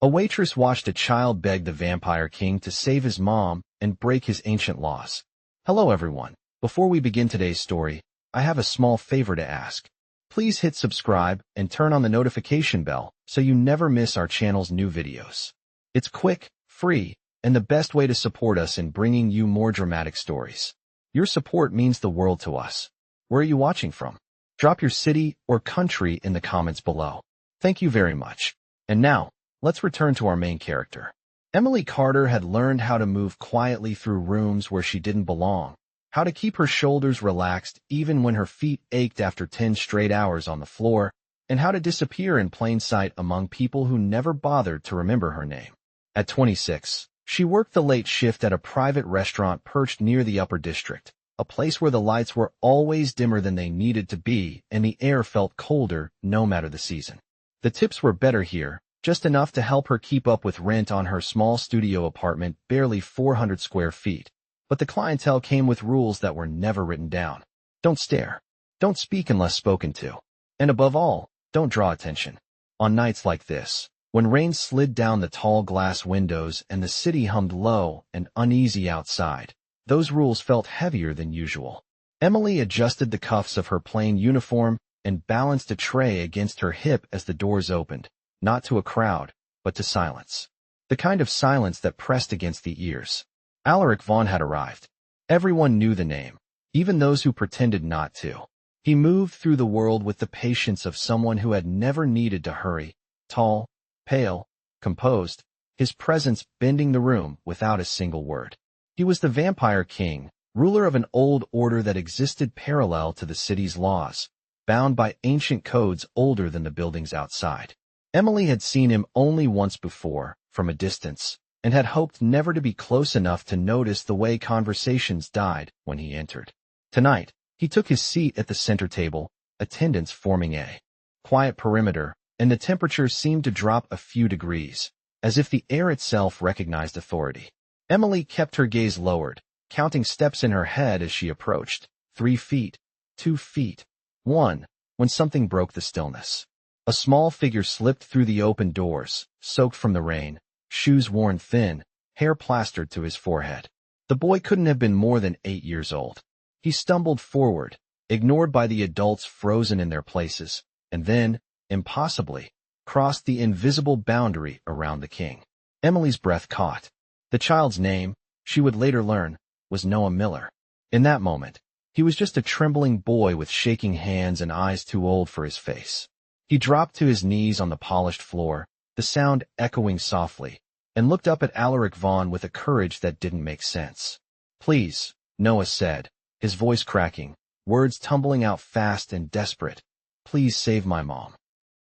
A waitress watched a child beg the vampire king to save his mom and break his ancient laws. Hello everyone. Before we begin today's story, I have a small favor to ask. Please hit subscribe and turn on the notification bell so you never miss our channel's new videos. It's quick, free, and the best way to support us in bringing you more dramatic stories. Your support means the world to us. Where are you watching from? Drop your city or country in the comments below. Thank you very much. And now, let's return to our main character. Emily Carter had learned how to move quietly through rooms where she didn't belong, how to keep her shoulders relaxed even when her feet ached after 10 straight hours on the floor, and how to disappear in plain sight among people who never bothered to remember her name. At 26, she worked the late shift at a private restaurant perched near the Upper District, a place where the lights were always dimmer than they needed to be and the air felt colder no matter the season. The tips were better here, just enough to help her keep up with rent on her small studio apartment, barely 400 square feet. But the clientele came with rules that were never written down. Don't stare. Don't speak unless spoken to. And above all, don't draw attention. On nights like this, when rain slid down the tall glass windows and the city hummed low and uneasy outside, those rules felt heavier than usual. Emily adjusted the cuffs of her plain uniform and balanced a tray against her hip as the doors opened, not to a crowd, but to silence. The kind of silence that pressed against the ears. Alaric Vaughn had arrived. Everyone knew the name, even those who pretended not to. He moved through the world with the patience of someone who had never needed to hurry, tall, pale, composed, his presence bending the room without a single word. He was the Vampire King, ruler of an old order that existed parallel to the city's laws, bound by ancient codes older than the buildings outside. Emily had seen him only once before, from a distance, and had hoped never to be close enough to notice the way conversations died when he entered. Tonight, he took his seat at the center table, attendants forming a quiet perimeter, and the temperature seemed to drop a few degrees, as if the air itself recognized authority. Emily kept her gaze lowered, counting steps in her head as she approached. 3 feet, 2 feet, 1, when something broke the stillness. A small figure slipped through the open doors, soaked from the rain, shoes worn thin, hair plastered to his forehead. The boy couldn't have been more than 8 years old. He stumbled forward, ignored by the adults frozen in their places, and then, impossibly, crossed the invisible boundary around the king. Emily's breath caught. The child's name, she would later learn, was Noah Miller. In that moment, he was just a trembling boy with shaking hands and eyes too old for his face. He dropped to his knees on the polished floor, the sound echoing softly, and looked up at Alaric Vaughn with a courage that didn't make sense. "Please," Noah said, his voice cracking, words tumbling out fast and desperate. "Please save my mom."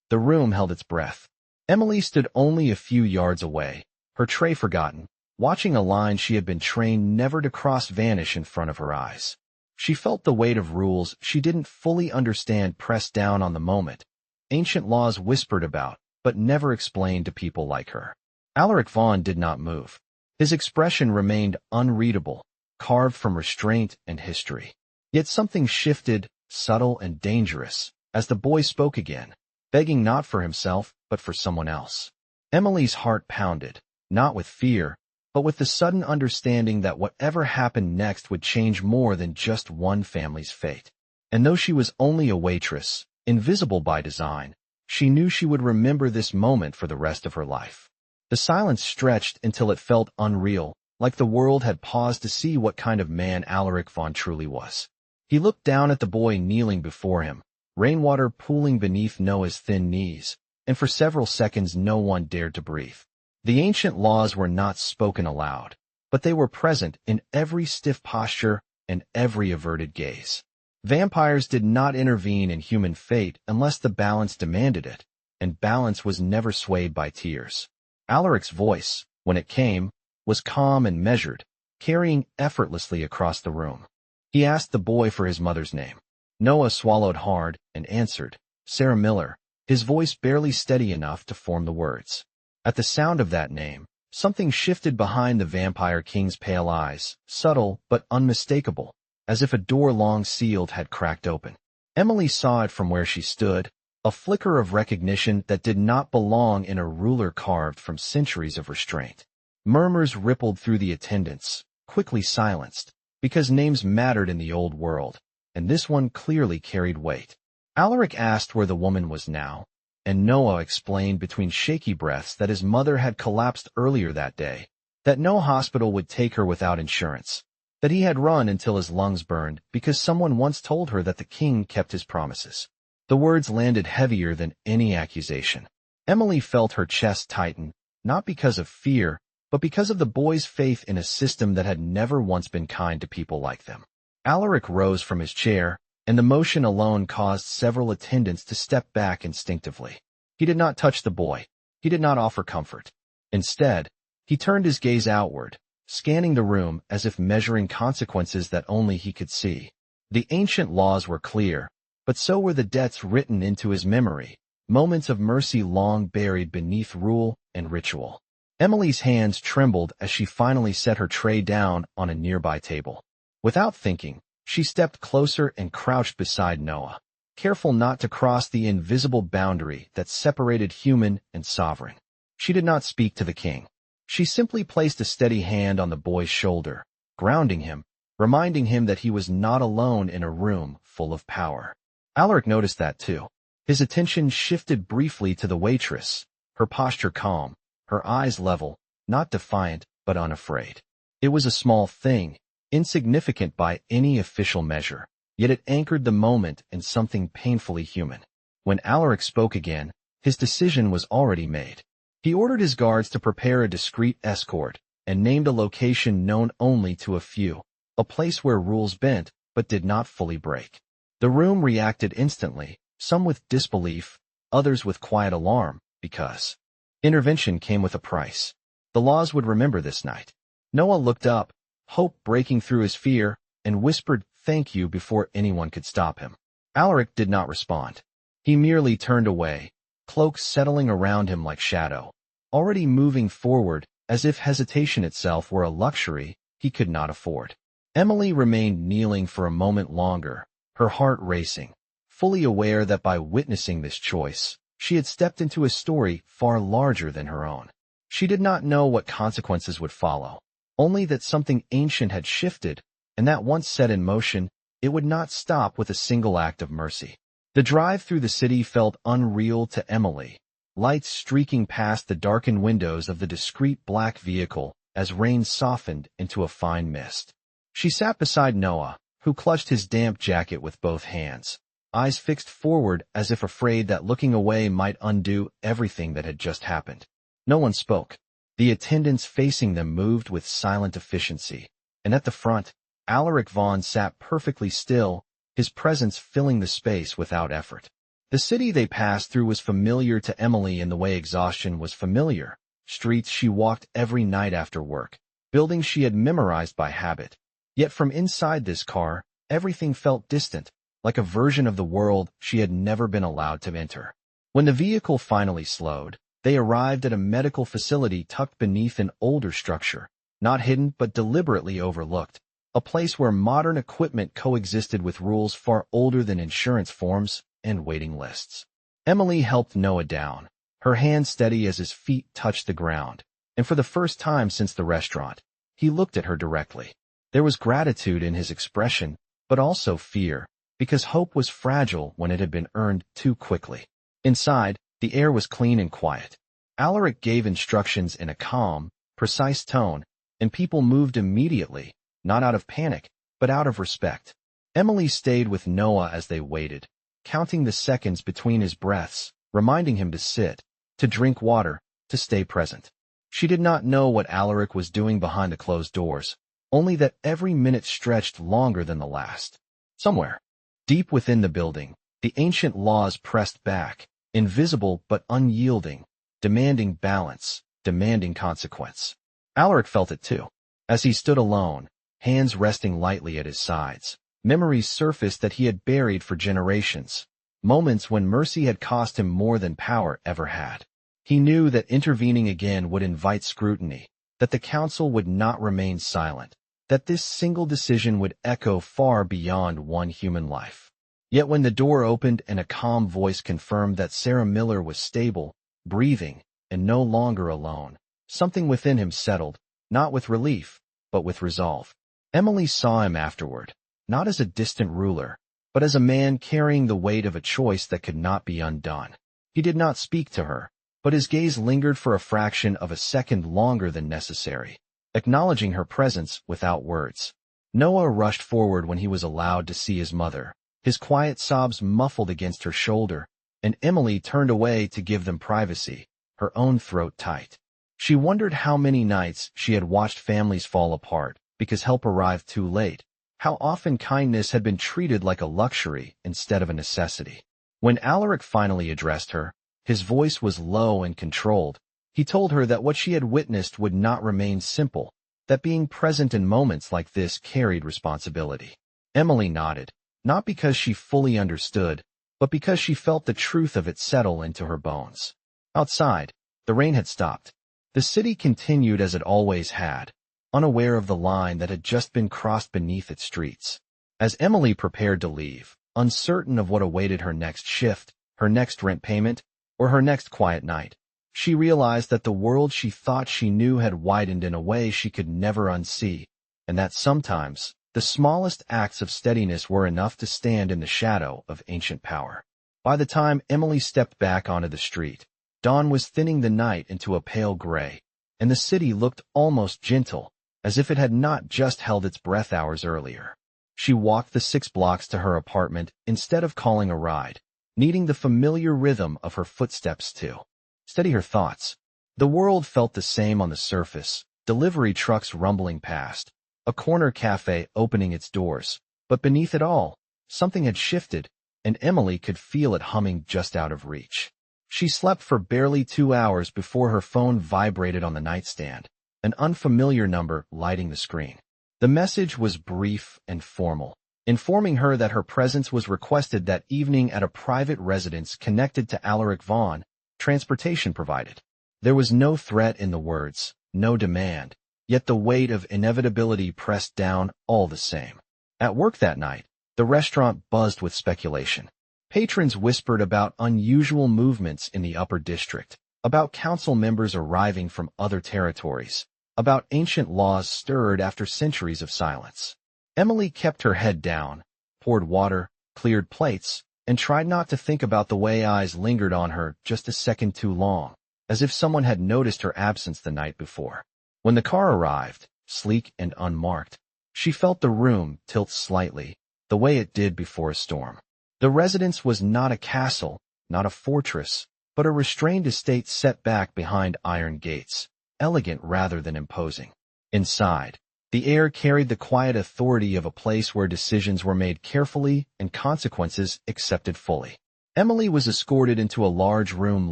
The room held its breath. Emily stood only a few yards away, her tray forgotten, watching a line she had been trained never to cross vanish in front of her eyes. She felt the weight of rules she didn't fully understand press down on the moment, ancient laws whispered about, but never explained to people like her. Alaric Vaughn did not move. His expression remained unreadable, carved from restraint and history. Yet something shifted, subtle and dangerous, as the boy spoke again, begging not for himself, but for someone else. Emily's heart pounded, not with fear, but with the sudden understanding that whatever happened next would change more than just one family's fate. And though she was only a waitress, invisible by design, she knew she would remember this moment for the rest of her life. The silence stretched until it felt unreal, like the world had paused to see what kind of man Alaric Vaughn truly was. He looked down at the boy kneeling before him, rainwater pooling beneath Noah's thin knees, and for several seconds no one dared to breathe. The ancient laws were not spoken aloud, but they were present in every stiff posture and every averted gaze. Vampires did not intervene in human fate unless the balance demanded it, and balance was never swayed by tears. Alaric's voice, when it came, was calm and measured, carrying effortlessly across the room. He asked the boy for his mother's name. Noah swallowed hard and answered, "Sarah Miller," his voice barely steady enough to form the words. At the sound of that name, something shifted behind the Vampire King's pale eyes, subtle but unmistakable, as if a door long sealed had cracked open. Emily saw it from where she stood, a flicker of recognition that did not belong in a ruler carved from centuries of restraint. Murmurs rippled through the attendants, quickly silenced, because names mattered in the old world, and this one clearly carried weight. Alaric asked where the woman was now, and Noah explained between shaky breaths that his mother had collapsed earlier that day, that no hospital would take her without insurance, that he had run until his lungs burned because someone once told her that the king kept his promises. The words landed heavier than any accusation. Emily felt her chest tighten, not because of fear, but because of the boy's faith in a system that had never once been kind to people like them. Alaric rose from his chair, and the motion alone caused several attendants to step back instinctively. He did not touch the boy. He did not offer comfort. Instead, he turned his gaze outward, scanning the room as if measuring consequences that only he could see. The ancient laws were clear, but so were the debts written into his memory, moments of mercy long buried beneath rule and ritual. Emily's hands trembled as she finally set her tray down on a nearby table. Without thinking, she stepped closer and crouched beside Noah, careful not to cross the invisible boundary that separated human and sovereign. She did not speak to the king. She simply placed a steady hand on the boy's shoulder, grounding him, reminding him that he was not alone in a room full of power. Alaric noticed that too. His attention shifted briefly to the waitress, her posture calm, her eyes level, not defiant, but unafraid. It was a small thing, insignificant by any official measure, yet it anchored the moment in something painfully human. When Alaric spoke again, his decision was already made. He ordered his guards to prepare a discreet escort and named a location known only to a few, a place where rules bent but did not fully break. The room reacted instantly, some with disbelief, others with quiet alarm, because intervention came with a price. The laws would remember this night. Noah looked up, hope breaking through his fear, and whispered "thank you" before anyone could stop him. Alaric did not respond. He merely turned away, cloak settling around him like shadow, already moving forward as if hesitation itself were a luxury he could not afford. Emily remained kneeling for a moment longer, her heart racing, fully aware that by witnessing this choice, she had stepped into a story far larger than her own. She did not know what consequences would follow, only that something ancient had shifted, and that once set in motion, it would not stop with a single act of mercy. The drive through the city felt unreal to Emily, lights streaking past the darkened windows of the discreet black vehicle as rain softened into a fine mist. She sat beside Noah, who clutched his damp jacket with both hands, eyes fixed forward as if afraid that looking away might undo everything that had just happened. No one spoke. The attendants facing them moved with silent efficiency, and at the front, Alaric Vaughn sat perfectly still, his presence filling the space without effort. The city they passed through was familiar to Emily in the way exhaustion was familiar, streets she walked every night after work, buildings she had memorized by habit. Yet from inside this car, everything felt distant, like a version of the world she had never been allowed to enter. When the vehicle finally slowed, they arrived at a medical facility tucked beneath an older structure, not hidden but deliberately overlooked, a place where modern equipment coexisted with rules far older than insurance forms and waiting lists. Emily helped Noah down, her hand steady as his feet touched the ground, and for the first time since the restaurant, he looked at her directly. There was gratitude in his expression, but also fear, because hope was fragile when it had been earned too quickly. Inside, the air was clean and quiet. Alaric gave instructions in a calm, precise tone, and people moved immediately, not out of panic, but out of respect. Emily stayed with Noah as they waited, counting the seconds between his breaths, reminding him to sit, to drink water, to stay present. She did not know what Alaric was doing behind the closed doors, only that every minute stretched longer than the last. Somewhere, deep within the building, the ancient laws pressed back, invisible but unyielding, demanding balance, demanding consequence. Alaric felt it too. As he stood alone, hands resting lightly at his sides, memories surfaced that he had buried for generations, moments when mercy had cost him more than power ever had. He knew that intervening again would invite scrutiny, that the council would not remain silent, that this single decision would echo far beyond one human life. Yet when the door opened and a calm voice confirmed that Sarah Miller was stable, breathing, and no longer alone, something within him settled, not with relief, but with resolve. Emily saw him afterward, not as a distant ruler, but as a man carrying the weight of a choice that could not be undone. He did not speak to her, but his gaze lingered for a fraction of a second longer than necessary, acknowledging her presence without words. Noah rushed forward when he was allowed to see his mother, his quiet sobs muffled against her shoulder, and Emily turned away to give them privacy, her own throat tight. She wondered how many nights she had watched families fall apart because help arrived too late, how often kindness had been treated like a luxury instead of a necessity. When Alaric finally addressed her, his voice was low and controlled. He told her that what she had witnessed would not remain simple, that being present in moments like this carried responsibility. Emily nodded, not because she fully understood, but because she felt the truth of it settle into her bones. Outside, the rain had stopped. The city continued as it always had, unaware of the line that had just been crossed beneath its streets. As Emily prepared to leave, uncertain of what awaited her next shift, her next rent payment, or her next quiet night, she realized that the world she thought she knew had widened in a way she could never unsee, and that sometimes the smallest acts of steadiness were enough to stand in the shadow of ancient power. By the time Emily stepped back onto the street, dawn was thinning the night into a pale gray, and the city looked almost gentle, as if it had not just held its breath hours earlier. She walked the 6 blocks to her apartment instead of calling a ride, needing the familiar rhythm of her footsteps to steady her thoughts. The world felt the same on the surface, delivery trucks rumbling past, a corner cafe opening its doors, but beneath it all, something had shifted, and Emily could feel it humming just out of reach. She slept for barely 2 hours before her phone vibrated on the nightstand, an unfamiliar number lighting the screen. The message was brief and formal, informing her that her presence was requested that evening at a private residence connected to Alaric Vaughn, transportation provided. There was no threat in the words, no demand, yet the weight of inevitability pressed down all the same. At work that night, the restaurant buzzed with speculation. Patrons whispered about unusual movements in the upper district, about council members arriving from other territories, about ancient laws stirred after centuries of silence. Emily kept her head down, poured water, cleared plates, and tried not to think about the way eyes lingered on her just a second too long, as if someone had noticed her absence the night before. When the car arrived, sleek and unmarked, she felt the room tilt slightly, the way it did before a storm. The residence was not a castle, not a fortress, but a restrained estate set back behind iron gates, elegant rather than imposing. Inside, the air carried the quiet authority of a place where decisions were made carefully and consequences accepted fully. Emily was escorted into a large room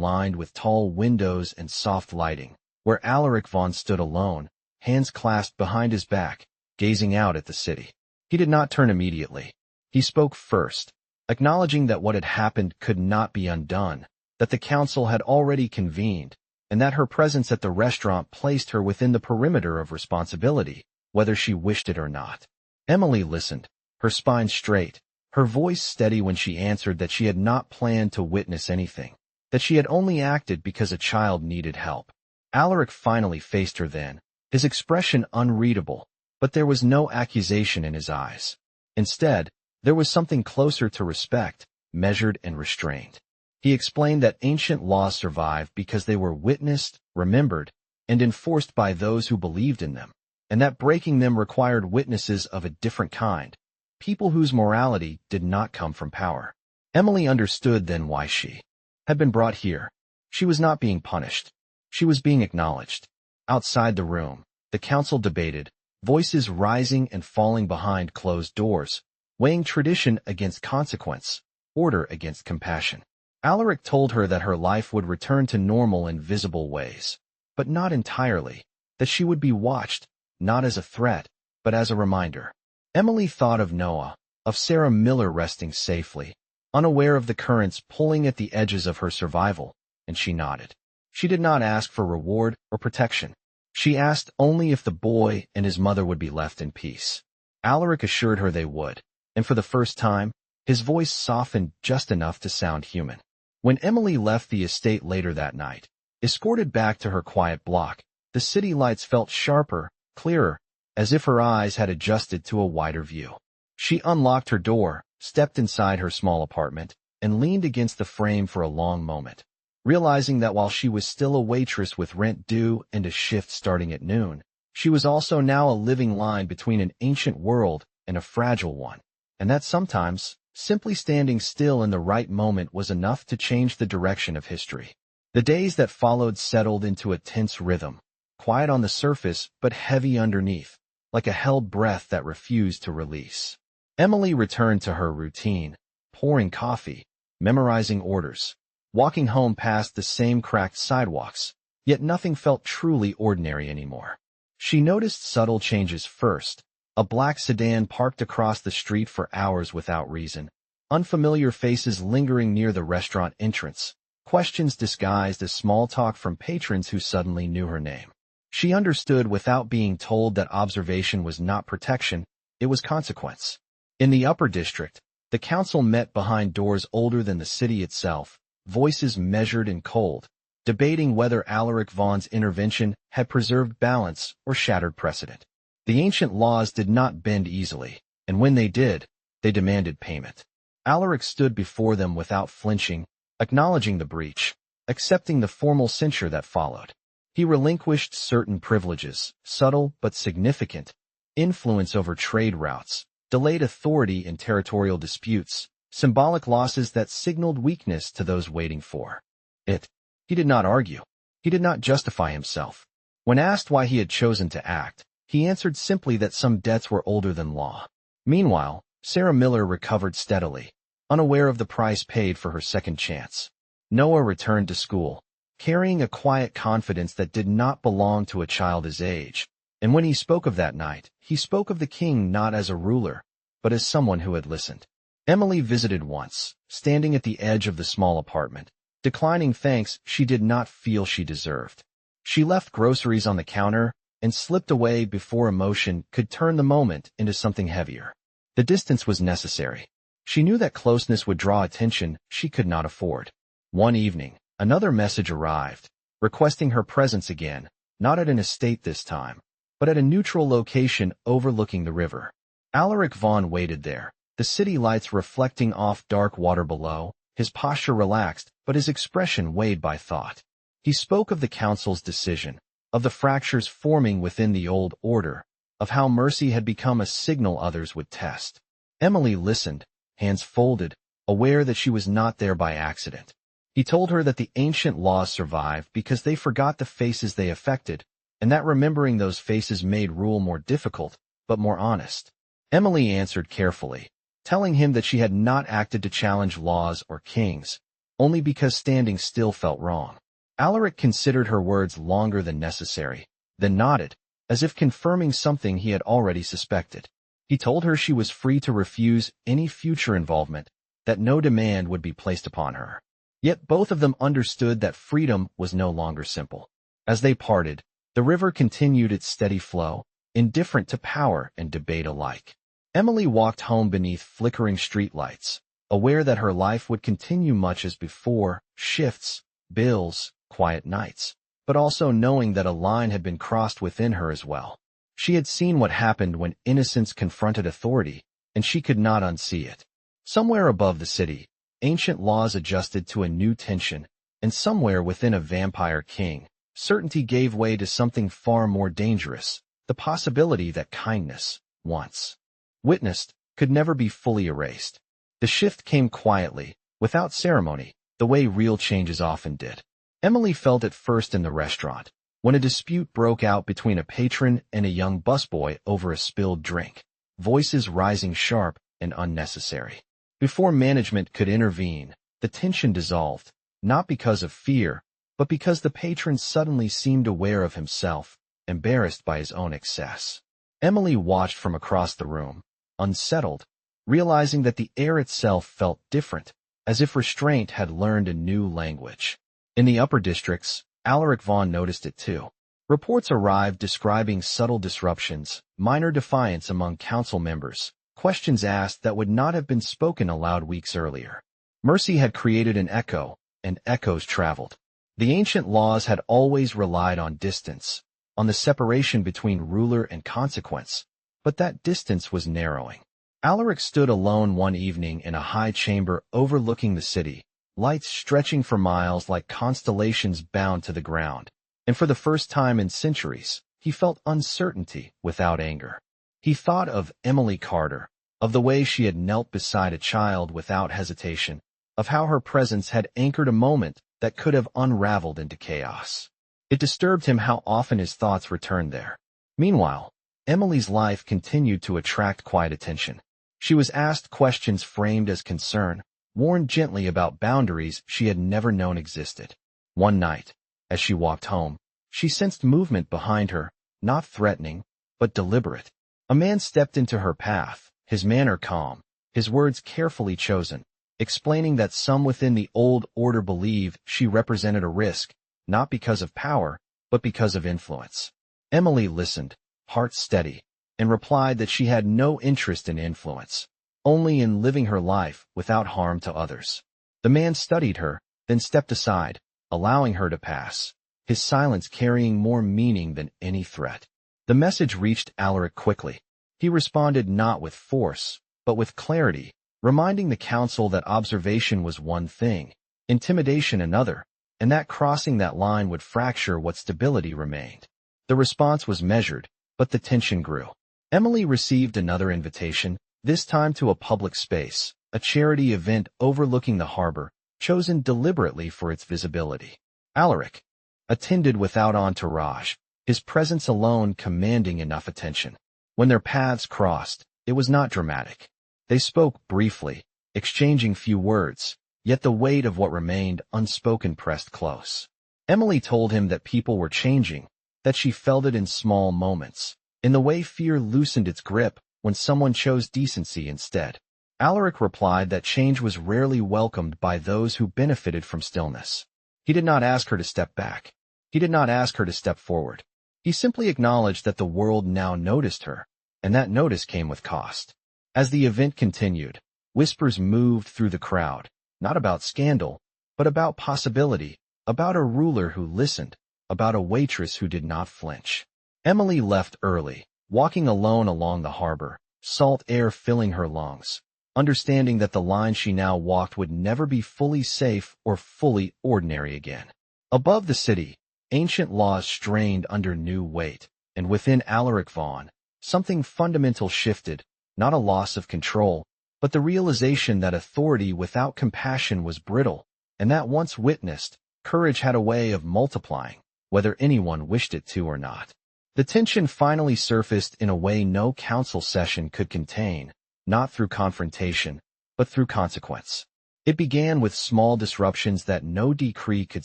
lined with tall windows and soft lighting, where Alaric Vaughn stood alone, hands clasped behind his back, gazing out at the city. He did not turn immediately. He spoke first, acknowledging that what had happened could not be undone, that the council had already convened, and that her presence at the restaurant placed her within the perimeter of responsibility, whether she wished it or not. Emily listened, her spine straight, her voice steady when she answered that she had not planned to witness anything, that she had only acted because a child needed help. Alaric finally faced her then, his expression unreadable, but there was no accusation in his eyes. Instead, there was something closer to respect, measured and restrained. He explained that ancient laws survived because they were witnessed, remembered, and enforced by those who believed in them, and that breaking them required witnesses of a different kind, people whose morality did not come from power. Emily understood then why she had been brought here. She was not being punished. She was being acknowledged. Outside the room, the council debated, voices rising and falling behind closed doors, weighing tradition against consequence, order against compassion. Alaric told her that her life would return to normal in visible ways, but not entirely, that she would be watched, not as a threat, but as a reminder. Emily thought of Noah, of Sarah Miller resting safely, unaware of the currents pulling at the edges of her survival, and she nodded. She did not ask for reward or protection. She asked only if the boy and his mother would be left in peace. Alaric assured her they would, and for the first time, His voice softened just enough to sound human. When Emily left the estate later that night, escorted back to her quiet block, the city lights felt sharper, clearer, as if her eyes had adjusted to a wider view. She unlocked her door, stepped inside her small apartment, and leaned against the frame for a long moment, realizing that while she was still a waitress with rent due and a shift starting at noon, she was also now a living line between an ancient world and a fragile one, and that sometimes, simply standing still in the right moment was enough to change the direction of history. The days that followed settled into a tense rhythm, quiet on the surface but heavy underneath, like a held breath that refused to release. Emily returned to her routine, pouring coffee, memorizing orders, walking home past the same cracked sidewalks, yet nothing felt truly ordinary anymore. She noticed subtle changes first: a black sedan parked across the street for hours without reason, unfamiliar faces lingering near the restaurant entrance, questions disguised as small talk from patrons who suddenly knew her name. She understood without being told that observation was not protection, it was consequence. In the upper district, the council met behind doors older than the city itself, voices measured and cold, debating whether Alaric Vaughn's intervention had preserved balance or shattered precedent. The ancient laws did not bend easily, and when they did, they demanded payment. Alaric stood before them without flinching, acknowledging the breach, accepting the formal censure that followed. He relinquished certain privileges, subtle but significant: influence over trade routes, delayed authority in territorial disputes, symbolic losses that signaled weakness to those waiting for it. He did not argue. He did not justify himself. When asked why he had chosen to act, he answered simply that some debts were older than law. Meanwhile, Sarah Miller recovered steadily, unaware of the price paid for her second chance. Noah returned to school, carrying a quiet confidence that did not belong to a child his age. And when he spoke of that night, he spoke of the king not as a ruler, but as someone who had listened. Emily visited once, standing at the edge of the small apartment, declining thanks she did not feel she deserved. She left groceries on the counter and slipped away before emotion could turn the moment into something heavier. The distance was necessary. She knew that closeness would draw attention she could not afford. One evening, another message arrived, requesting her presence again, not at an estate this time, but at a neutral location overlooking the river. Alaric Vaughn waited there, the city lights reflecting off dark water below, his posture relaxed, but his expression weighed by thought. He spoke of the council's decision, of the fractures forming within the old order, of how mercy had become a signal others would test. Emily listened, hands folded, aware that she was not there by accident. He told her that the ancient laws survived because they forgot the faces they affected, and that remembering those faces made rule more difficult, but more honest. Emily answered carefully, telling him that she had not acted to challenge laws or kings, only because standing still felt wrong. Alaric considered her words longer than necessary, then nodded, as if confirming something he had already suspected. He told her she was free to refuse any future involvement, that no demand would be placed upon her. Yet both of them understood that freedom was no longer simple. As they parted, the river continued its steady flow, indifferent to power and debate alike. Emily walked home beneath flickering streetlights, aware that her life would continue much as before: shifts, bills, quiet nights, but also knowing that a line had been crossed within her as well. She had seen what happened when innocence confronted authority, and she could not unsee it. Somewhere above the city, ancient laws adjusted to a new tension, and somewhere within a vampire king, certainty gave way to something far more dangerous: the possibility that kindness, once witnessed, could never be fully erased. The shift came quietly, without ceremony, the way real changes often did. Emily felt it first in the restaurant, when a dispute broke out between a patron and a young busboy over a spilled drink, voices rising sharp and unnecessary. Before management could intervene, the tension dissolved, not because of fear, but because the patron suddenly seemed aware of himself, embarrassed by his own excess. Emily watched from across the room, unsettled, realizing that the air itself felt different, as if restraint had learned a new language. In the upper districts, Alaric Vaughn noticed it too. Reports arrived describing subtle disruptions, minor defiance among council members, questions asked that would not have been spoken aloud weeks earlier. Mercy had created an echo, and echoes traveled. The ancient laws had always relied on distance, on the separation between ruler and consequence, but that distance was narrowing. Alaric stood alone one evening in a high chamber overlooking the city, lights stretching for miles like constellations bound to the ground, and for the first time in centuries, he felt uncertainty without anger. He thought of Emily Carter, of the way she had knelt beside a child without hesitation, of how her presence had anchored a moment that could have unraveled into chaos. It disturbed him how often his thoughts returned there. Meanwhile, Emily's life continued to attract quiet attention. She was asked questions framed as concern, warned gently about boundaries she had never known existed. One night, as she walked home, she sensed movement behind her, not threatening, but deliberate. A man stepped into her path, his manner calm, his words carefully chosen, explaining that some within the old order believed she represented a risk, not because of power, but because of influence. Emily listened, heart steady, and replied that she had no interest in influence, only in living her life without harm to others. The man studied her, then stepped aside, allowing her to pass, his silence carrying more meaning than any threat. The message reached Alaric quickly. He responded not with force, but with clarity, reminding the council that observation was one thing, intimidation another, and that crossing that line would fracture what stability remained. The response was measured, but the tension grew. Emily received another invitation, this time to a public space, a charity event overlooking the harbor, chosen deliberately for its visibility. Alaric attended without entourage, his presence alone commanding enough attention. When their paths crossed, it was not dramatic. They spoke briefly, exchanging few words, yet the weight of what remained unspoken pressed close. Emily told him that people were changing, that she felt it in small moments, in the way fear loosened its grip when someone chose decency instead. Alaric replied that change was rarely welcomed by those who benefited from stillness. He did not ask her to step back. He did not ask her to step forward. He simply acknowledged that the world now noticed her, and that notice came with cost. As the event continued, whispers moved through the crowd, not about scandal, but about possibility, about a ruler who listened, about a waitress who did not flinch. Emily left early, walking alone along the harbor, salt air filling her lungs, understanding that the line she now walked would never be fully safe or fully ordinary again. Above the city, ancient laws strained under new weight, and within Alaric Vaughn, something fundamental shifted, not a loss of control, but the realization that authority without compassion was brittle, and that once witnessed, courage had a way of multiplying, whether anyone wished it to or not. The tension finally surfaced in a way no council session could contain, not through confrontation, but through consequence. It began with small disruptions that no decree could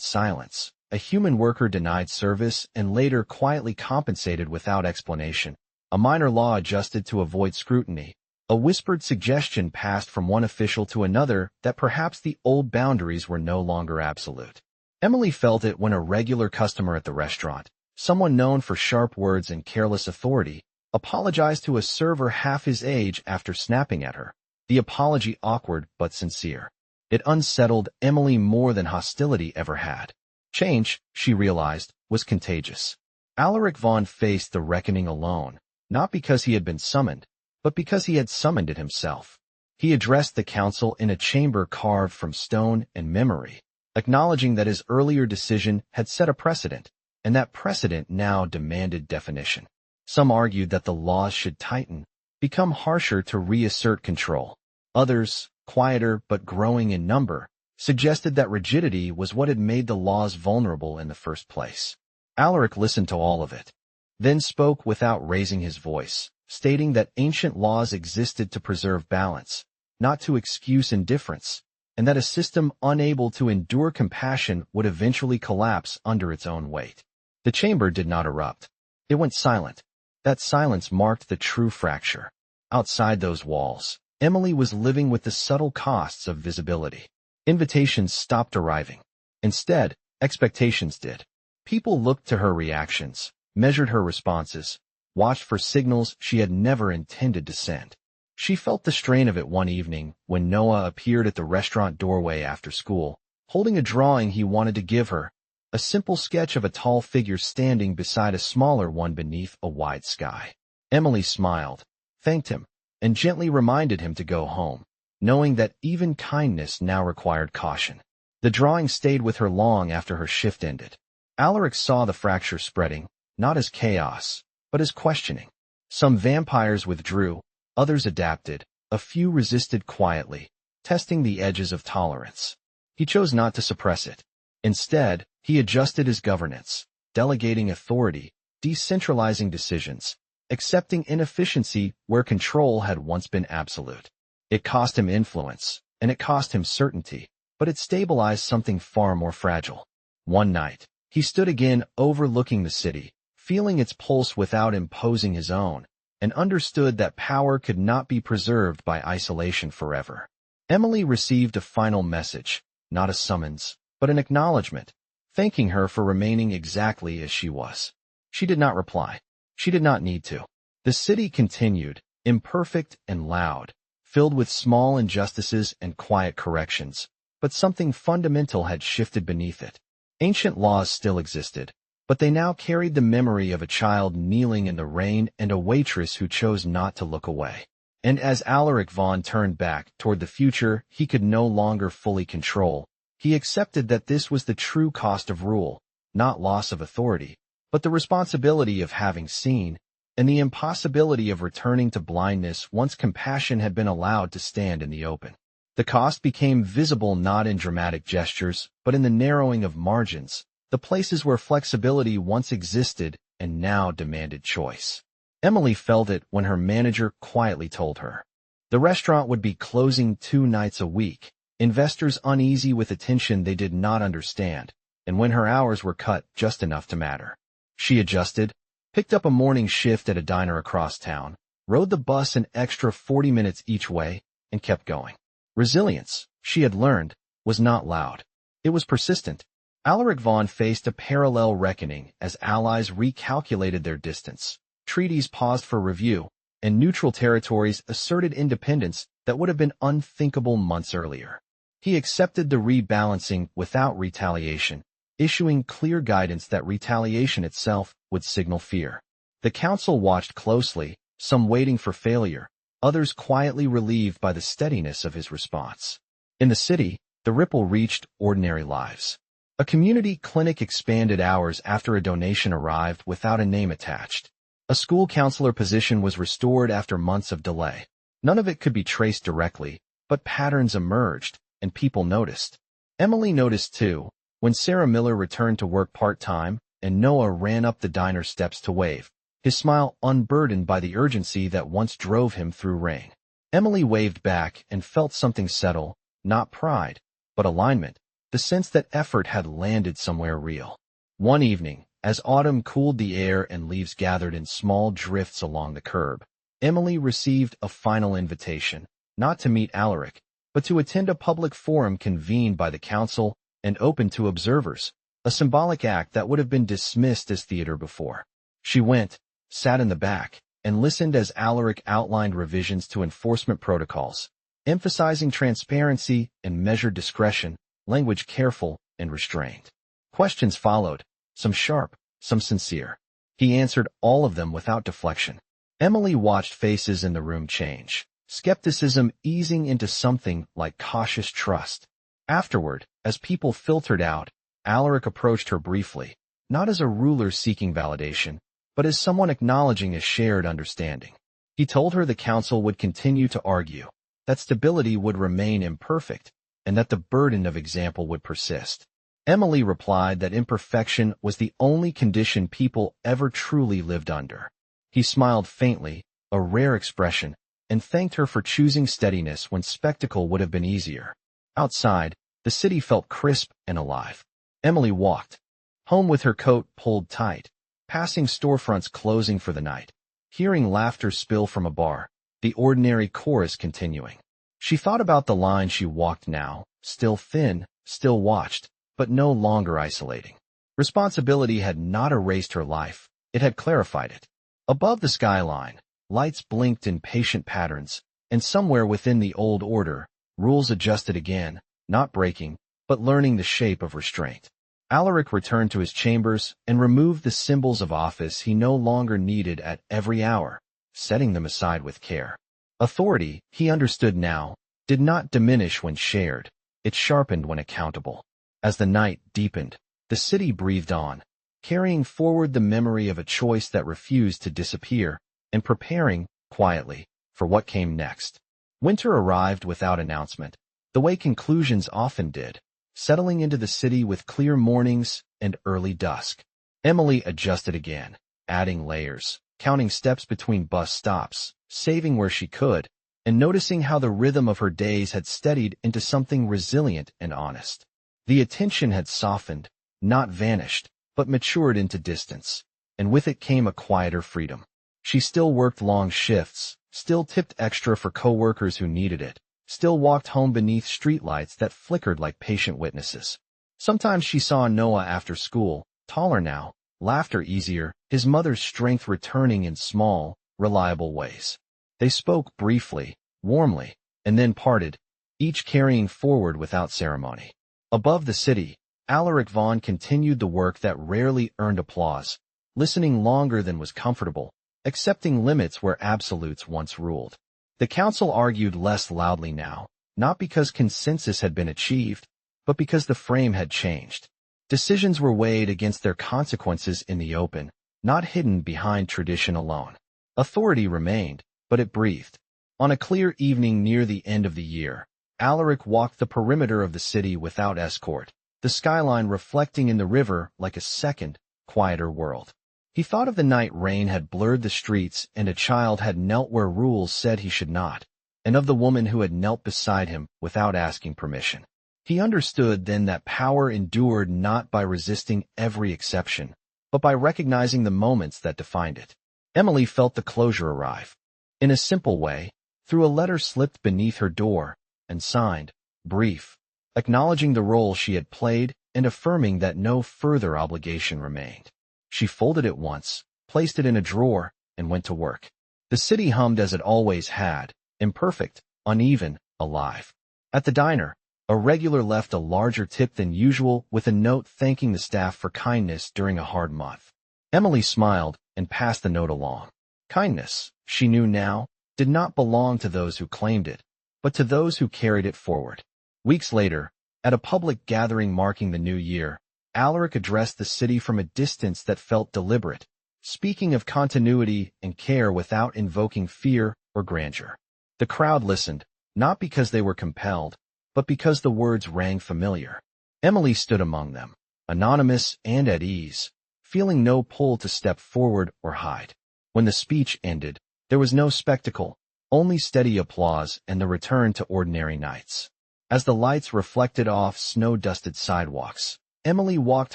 silence. A human worker denied service and later quietly compensated without explanation. A minor law adjusted to avoid scrutiny. A whispered suggestion passed from one official to another that perhaps the old boundaries were no longer absolute. Emily felt it when a regular customer at the restaurant, someone known for sharp words and careless authority, apologized to a server half his age after snapping at her. The apology awkward but sincere. It unsettled Emily more than hostility ever had. Change, she realized, was contagious. Alaric Vaughn faced the reckoning alone, not because he had been summoned, but because he had summoned it himself. He addressed the council in a chamber carved from stone and memory, acknowledging that his earlier decision had set a precedent, and that precedent now demanded definition. Some argued that the laws should tighten, become harsher to reassert control. Others, quieter but growing in number, suggested that rigidity was what had made the laws vulnerable in the first place. Alaric listened to all of it, then spoke without raising his voice, stating that ancient laws existed to preserve balance, not to excuse indifference, and that a system unable to endure compassion would eventually collapse under its own weight. The chamber did not erupt. It went silent. That silence marked the true fracture. Outside those walls, Emily was living with the subtle costs of visibility. Invitations stopped arriving. Instead, expectations did. People looked to her reactions, measured her responses, watched for signals she had never intended to send. She felt the strain of it one evening when Noah appeared at the restaurant doorway after school, holding a drawing he wanted to give her, a simple sketch of a tall figure standing beside a smaller one beneath a wide sky. Emily smiled, thanked him, and gently reminded him to go home, knowing that even kindness now required caution. The drawing stayed with her long after her shift ended. Alaric saw the fracture spreading, not as chaos, but as questioning. Some vampires withdrew, others adapted, a few resisted quietly, testing the edges of tolerance. He chose not to suppress it. Instead, he adjusted his governance, delegating authority, decentralizing decisions, accepting inefficiency where control had once been absolute. It cost him influence, and it cost him certainty, but it stabilized something far more fragile. One night, he stood again overlooking the city, feeling its pulse without imposing his own, and understood that power could not be preserved by isolation forever. Emily received a final message, not a summons, but an acknowledgement, thanking her for remaining exactly as she was. She did not reply. She did not need to. The city continued, imperfect and loud, filled with small injustices and quiet corrections, but something fundamental had shifted beneath it. Ancient laws still existed, but they now carried the memory of a child kneeling in the rain and a waitress who chose not to look away. And as Alaric Vaughn turned back toward the future he could no longer fully control, he accepted that this was the true cost of rule, not loss of authority, but the responsibility of having seen, and the impossibility of returning to blindness once compassion had been allowed to stand in the open. The cost became visible not in dramatic gestures, but in the narrowing of margins, the places where flexibility once existed and now demanded choice. Emily felt it when her manager quietly told her. The restaurant would be closing 2 nights a week, investors uneasy with attention they did not understand, and when her hours were cut just enough to matter. She adjusted, picked up a morning shift at a diner across town, rode the bus an extra 40 minutes each way, and kept going. Resilience, she had learned, was not loud. It was persistent. Alaric Vaughn faced a parallel reckoning as allies recalculated their distance, treaties paused for review, and neutral territories asserted independence that would have been unthinkable months earlier. He accepted the rebalancing without retaliation, issuing clear guidance that retaliation itself would signal fear. The council watched closely, some waiting for failure, others quietly relieved by the steadiness of his response. In the city, the ripple reached ordinary lives. A community clinic expanded hours after a donation arrived without a name attached. A school counselor position was restored after months of delay. None of it could be traced directly, but patterns emerged, and people noticed. Emily noticed too, when Sarah Miller returned to work part-time, and Noah ran up the diner steps to wave, his smile unburdened by the urgency that once drove him through rain. Emily waved back and felt something settle, not pride, but alignment, the sense that effort had landed somewhere real. One evening, as autumn cooled the air and leaves gathered in small drifts along the curb, Emily received a final invitation, not to meet Alaric, but to attend a public forum convened by the council and open to observers, a symbolic act that would have been dismissed as theater before. She went, sat in the back, and listened as Alaric outlined revisions to enforcement protocols, emphasizing transparency and measured discretion, language careful and restrained. Questions followed, some sharp, some sincere. He answered all of them without deflection. Emily watched faces in the room change, skepticism easing into something like cautious trust. Afterward, as people filtered out, Alaric approached her briefly, not as a ruler seeking validation, but as someone acknowledging a shared understanding. He told her the council would continue to argue, that stability would remain imperfect, and that the burden of example would persist. Emily replied that imperfection was the only condition people ever truly lived under. He smiled faintly, a rare expression, and thanked her for choosing steadiness when spectacle would have been easier. Outside, the city felt crisp and alive. Emily walked, home with her coat pulled tight, passing storefronts closing for the night, hearing laughter spill from a bar, the ordinary chorus continuing. She thought about the line she walked now, still thin, still watched, but no longer isolating. Responsibility had not erased her life, it had clarified it. Above the skyline, lights blinked in patient patterns, And somewhere within the old order, rules adjusted again, not breaking, but learning the shape of restraint. Alaric returned to his chambers and removed the symbols of office he no longer needed at every hour, setting them aside with care. Authority, he understood now, did not diminish when shared, it sharpened when accountable. As the night deepened, the city breathed on, carrying forward the memory of a choice that refused to disappear, and preparing, quietly, for what came next. Winter arrived without announcement, the way conclusions often did, settling into the city with clear mornings and early dusk. Emily adjusted again, adding layers, counting steps between bus stops, saving where she could, and noticing how the rhythm of her days had steadied into something resilient and honest. The attention had softened, not vanished, but matured into distance, and with it came a quieter freedom. She still worked long shifts, still tipped extra for coworkers who needed it, still walked home beneath streetlights that flickered like patient witnesses. Sometimes she saw Noah after school, taller now, laughter easier, his mother's strength returning in small, reliable ways. They spoke briefly, warmly, and then parted, each carrying forward without ceremony. Above the city, Alaric Vaughn continued the work that rarely earned applause, listening longer than was comfortable, accepting limits where absolutes once ruled. The council argued less loudly now, not because consensus had been achieved, but because the frame had changed. Decisions were weighed against their consequences in the open, not hidden behind tradition alone. Authority remained, but it breathed. On a clear evening near the end of the year, Alaric walked the perimeter of the city without escort, the skyline reflecting in the river like a second, quieter world. He thought of the night rain had blurred the streets and a child had knelt where rules said he should not, and of the woman who had knelt beside him without asking permission. He understood then that power endured not by resisting every exception, but by recognizing the moments that defined it. Emily felt the closure arrive. In a simple way, through a letter slipped beneath her door, and signed, brief, acknowledging the role she had played and affirming that no further obligation remained. She folded it once, placed it in a drawer, and went to work. The city hummed as it always had, imperfect, uneven, alive. At the diner, a regular left a larger tip than usual with a note thanking the staff for kindness during a hard month. Emily smiled and passed the note along. Kindness, she knew now, did not belong to those who claimed it, but to those who carried it forward. Weeks later, at a public gathering marking the new year, Alaric addressed the city from a distance that felt deliberate, speaking of continuity and care without invoking fear or grandeur. The crowd listened, not because they were compelled, but because the words rang familiar. Emily stood among them, anonymous and at ease, feeling no pull to step forward or hide. When the speech ended, there was no spectacle, only steady applause and the return to ordinary nights. As the lights reflected off snow-dusted sidewalks, Emily walked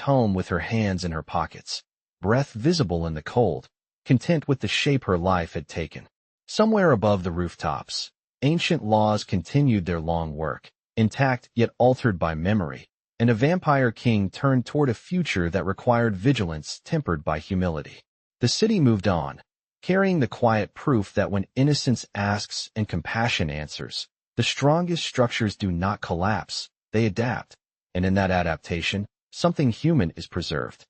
home with her hands in her pockets, breath visible in the cold, content with the shape her life had taken. Somewhere above the rooftops, ancient laws continued their long work, intact yet altered by memory, and a vampire king turned toward a future that required vigilance tempered by humility. The city moved on, carrying the quiet proof that when innocence asks and compassion answers, the strongest structures do not collapse, they adapt, and in that adaptation, something human is preserved.